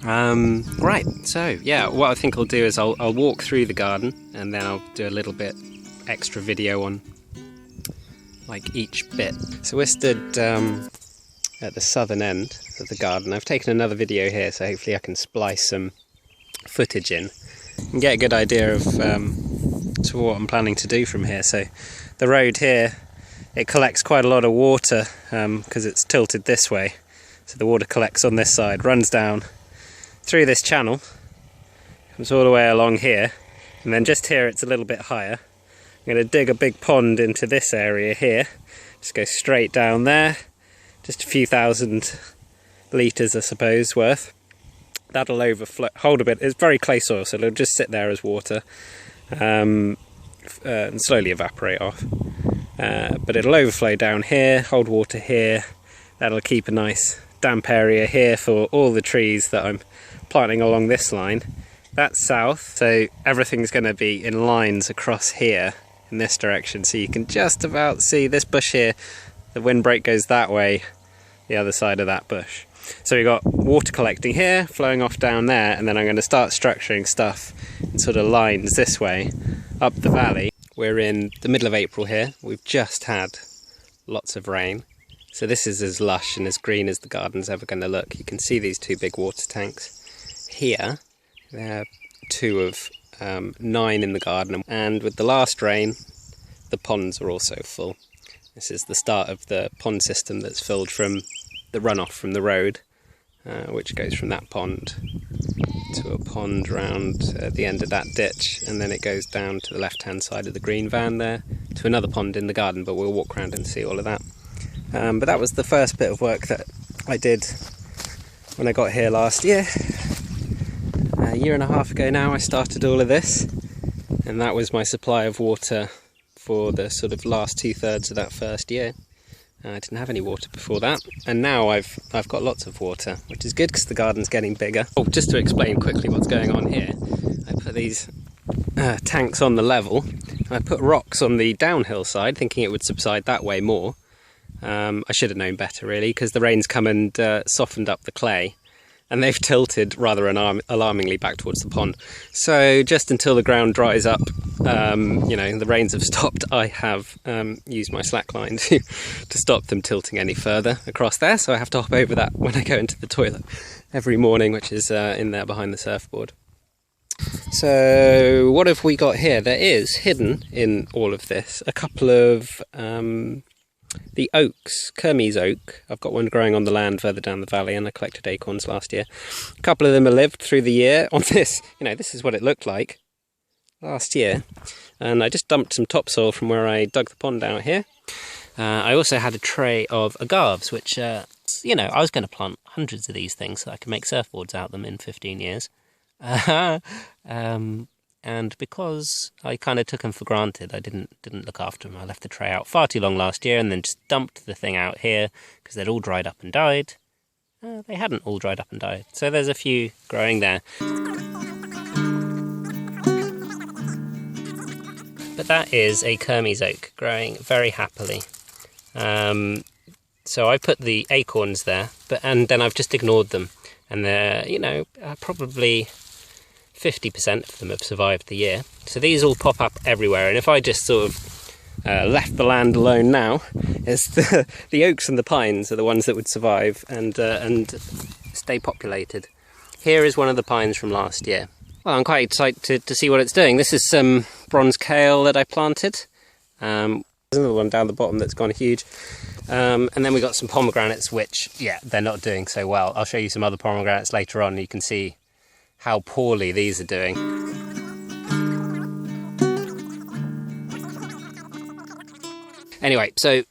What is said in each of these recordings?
Right, so yeah, what I think I'll do is I'll walk through the garden and then I'll do a little bit extra video on like each bit. So we're stood at the southern end of the garden. I've taken another video here, so hopefully I can splice some footage in and get a good idea of sort of what I'm planning to do from here. So the road here, it collects quite a lot of water because it's tilted this way. So the water collects on this side, runs down through this channel, comes all the way along here, and then just here it's a little bit higher. I'm going to dig a big pond into this area here, just go straight down there, just a few thousand litres I suppose worth. That'll overflow, hold a bit, it's very clay soil so it'll just sit there as water and slowly evaporate off. But it'll overflow down here, hold water here, that'll keep a nice damp area here for all the trees that I'm planting along this line. That's south, so everything's going to be in lines across here in this direction, so you can just about see this bush here, the windbreak goes that way, the other side of that bush. So we've got water collecting here, flowing off down there, and then I'm going to start structuring stuff in sort of lines this way up the valley. We're in the middle of April here, we've just had lots of rain. So this is as lush and as green as the garden's ever going to look. You can see these two big water tanks here. They're two of 9 in the garden. And with the last rain, the ponds are also full. This is the start of the pond system that's filled from the runoff from the road, which goes from that pond to a pond round at the end of that ditch. And then it goes down to the left-hand side of the green van there to another pond in the garden, but we'll walk around and see all of that. But that was the first bit of work that I did when I got here last year. A year and a half ago now I started all of this, and that was my supply of water for the sort of last 2/3 of that first year. I didn't have any water before that, and now I've got lots of water, which is good because the garden's getting bigger. Oh, just to explain quickly what's going on here, I put these tanks on the level, and I put rocks on the downhill side thinking it would subside that way more. I should have known better really, because the rain's come and softened up the clay, and they've tilted rather alarmingly back towards the pond. So just until the ground dries up, you know, the rains have stopped, I have used my slack line to stop them tilting any further across there. So I have to hop over that when I go into the toilet every morning, which is in there behind the surfboard. So what have we got here? There is hidden in all of this a couple of the oaks, Kermes oak. I've got one growing on the land further down the valley, and I collected acorns last year. A couple of them have lived through the year on this. You know, this is what it looked like last year. And I just dumped some topsoil from where I dug the pond out here. I also had a tray of agaves, which, you know, I was going to plant hundreds of these things so I could make surfboards out of them in 15 years. And because I kind of took them for granted, I didn't look after them. I left the tray out far too long last year and then just dumped the thing out here because they'd all dried up and died. They hadn't all dried up and died, so there's a few growing there. But that is a Kermes oak growing very happily. So I put the acorns there, and then I've just ignored them. And they're, you know, probably 50% of them have survived the year. So these all pop up everywhere, and if I just sort of left the land alone now, it's the oaks and the pines are the ones that would survive and stay populated. Here is one of the pines from last year. Well, I'm quite excited to see what it's doing. This is some bronze kale that I planted. There's another one down the bottom that's gone huge. And then we got some pomegranates, which, yeah, they're not doing so well. I'll show you some other pomegranates later on, and you can see how poorly these are doing. Anyway, so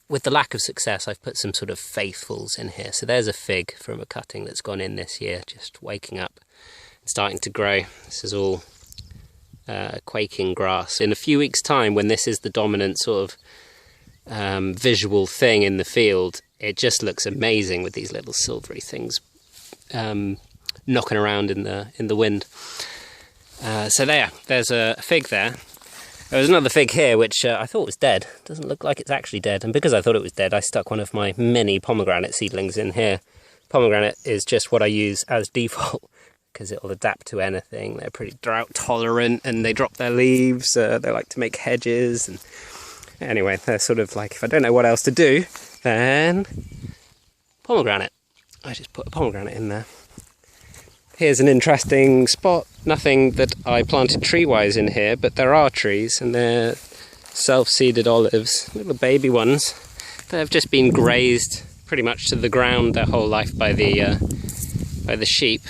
with the lack of success, I've put some sort of faithfuls in here. So there's a fig from a cutting that's gone in this year, just waking up and starting to grow. This is all quaking grass. In a few weeks' time, when this is the dominant sort of visual thing in the field, it just looks amazing with these little silvery things knocking around in the wind. So there's a fig there. There was another fig here which I thought was dead. Doesn't look like it's actually dead, and because I thought it was dead, I stuck one of my mini pomegranate seedlings in here, pomegranate is just what I use as default because it'll adapt to anything. They're pretty drought tolerant and they drop their leaves. They like to make hedges. And anyway, they're sort of like, if I don't know what else to do, then pomegranate. I just put a pomegranate in there. Here's an interesting spot. Nothing that I planted tree-wise in here, but there are trees and they're self-seeded olives, little baby ones. They've just been grazed pretty much to the ground their whole life by the sheep.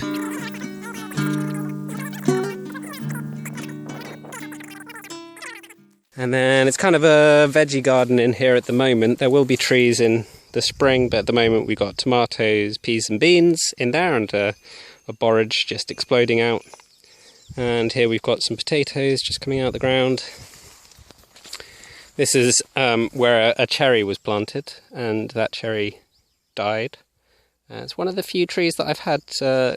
And then it's kind of a veggie garden in here at the moment. There will be trees in the spring, but at the moment we've got tomatoes, peas and beans in there, and a borage just exploding out. And here we've got some potatoes just coming out of the ground. This is where a cherry was planted, and that cherry died. It's one of the few trees that I've had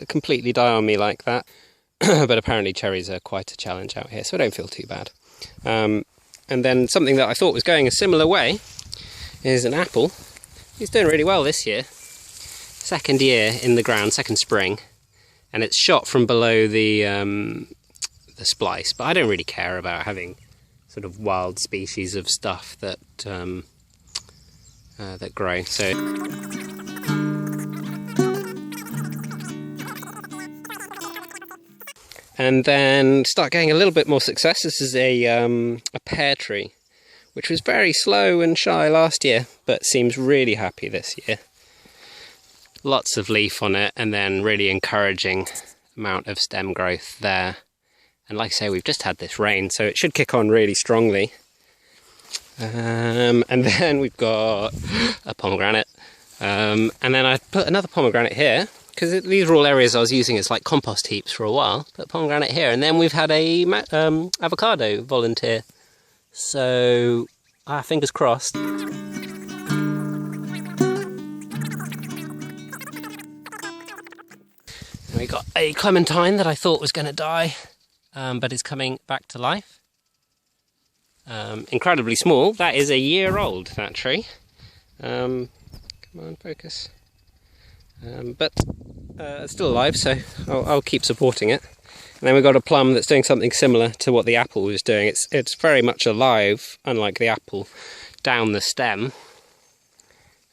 completely die on me like that. But apparently cherries are quite a challenge out here, so I don't feel too bad. And then something that I thought was going a similar way is an apple. It's doing really well this year. Second year in the ground, second spring. And it's shot from below the splice, but I don't really care about having sort of wild species of stuff that that grow. So and then start getting a little bit more success. This is a pear tree, which was very slow and shy last year, but seems really happy this year. Lots of leaf on it, and then really encouraging amount of stem growth there. And like I say, we've just had this rain, so it should kick on really strongly. And then we've got a pomegranate. And then I put another pomegranate here, because these are all areas I was using as like compost heaps for a while. Put pomegranate here, and then we've had a avocado volunteer. So, fingers crossed. And we got a clementine that I thought was going to die, but is coming back to life. Incredibly small. That is a year old, that tree. Come on, focus. But it's still alive, so I'll keep supporting it. And then we've got a plum that's doing something similar to what the apple was doing. It's very much alive, unlike the apple, down the stem.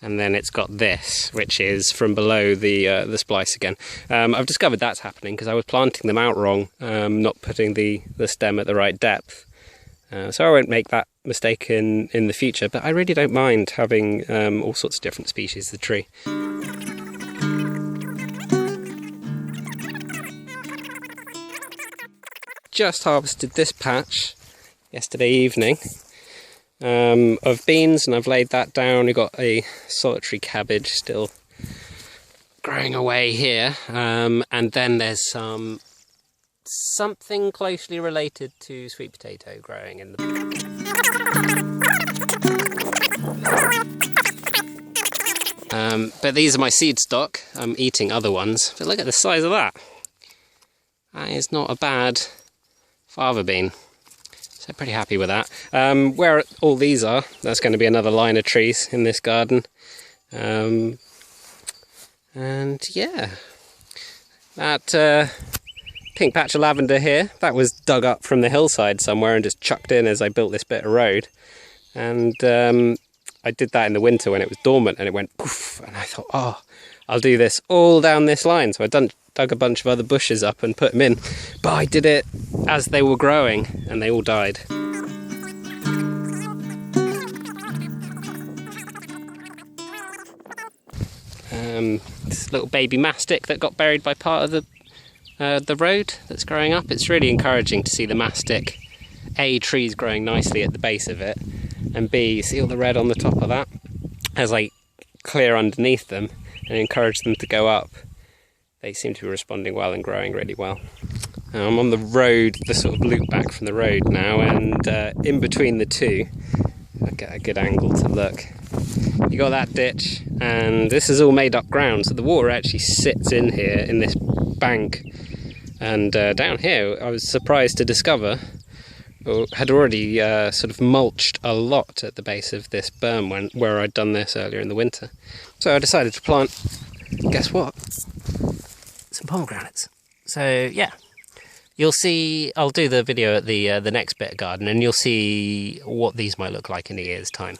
And then it's got this, which is from below the splice again. I've discovered that's happening because I was planting them out wrong, not putting the stem at the right depth. So I won't make that mistake in the future, but I really don't mind having all sorts of different species of the tree. Just harvested this patch yesterday evening of beans, and I've laid that down. We've got a solitary cabbage still growing away here, and then there's something closely related to sweet potato growing in the... but these are my seed stock. I'm eating other ones, but look at the size of that. That is not a bad fava bean. So pretty happy with that. Where all these are, that's going to be another line of trees in this garden. And yeah, that pink patch of lavender here, that was dug up from the hillside somewhere and just chucked in as I built this bit of road. And I did that in the winter when it was dormant, and it went poof, and I thought, oh, I'll do this all down this line. So I dug a bunch of other bushes up and put them in, but I did it as they were growing and they all died. This little baby mastic that got buried by part of the road that's growing up. It's really encouraging to see the mastic, A, trees growing nicely at the base of it, and B, you see all the red on the top of that as I clear underneath them and encourage them to go up. They seem to be responding well and growing really well. I'm on the road, the sort of loop back from the road now, and in between the two, I get a good angle to look. You got that ditch, and this is all made up ground, so the water actually sits in here in this bank. And down here, I was surprised to discover, had already sort of mulched a lot at the base of this berm where I'd done this earlier in the winter. So I decided to plant guess what? Some pomegranates. So yeah, you'll see. I'll do the video at the next bit of garden, and you'll see what these might look like in a year's time.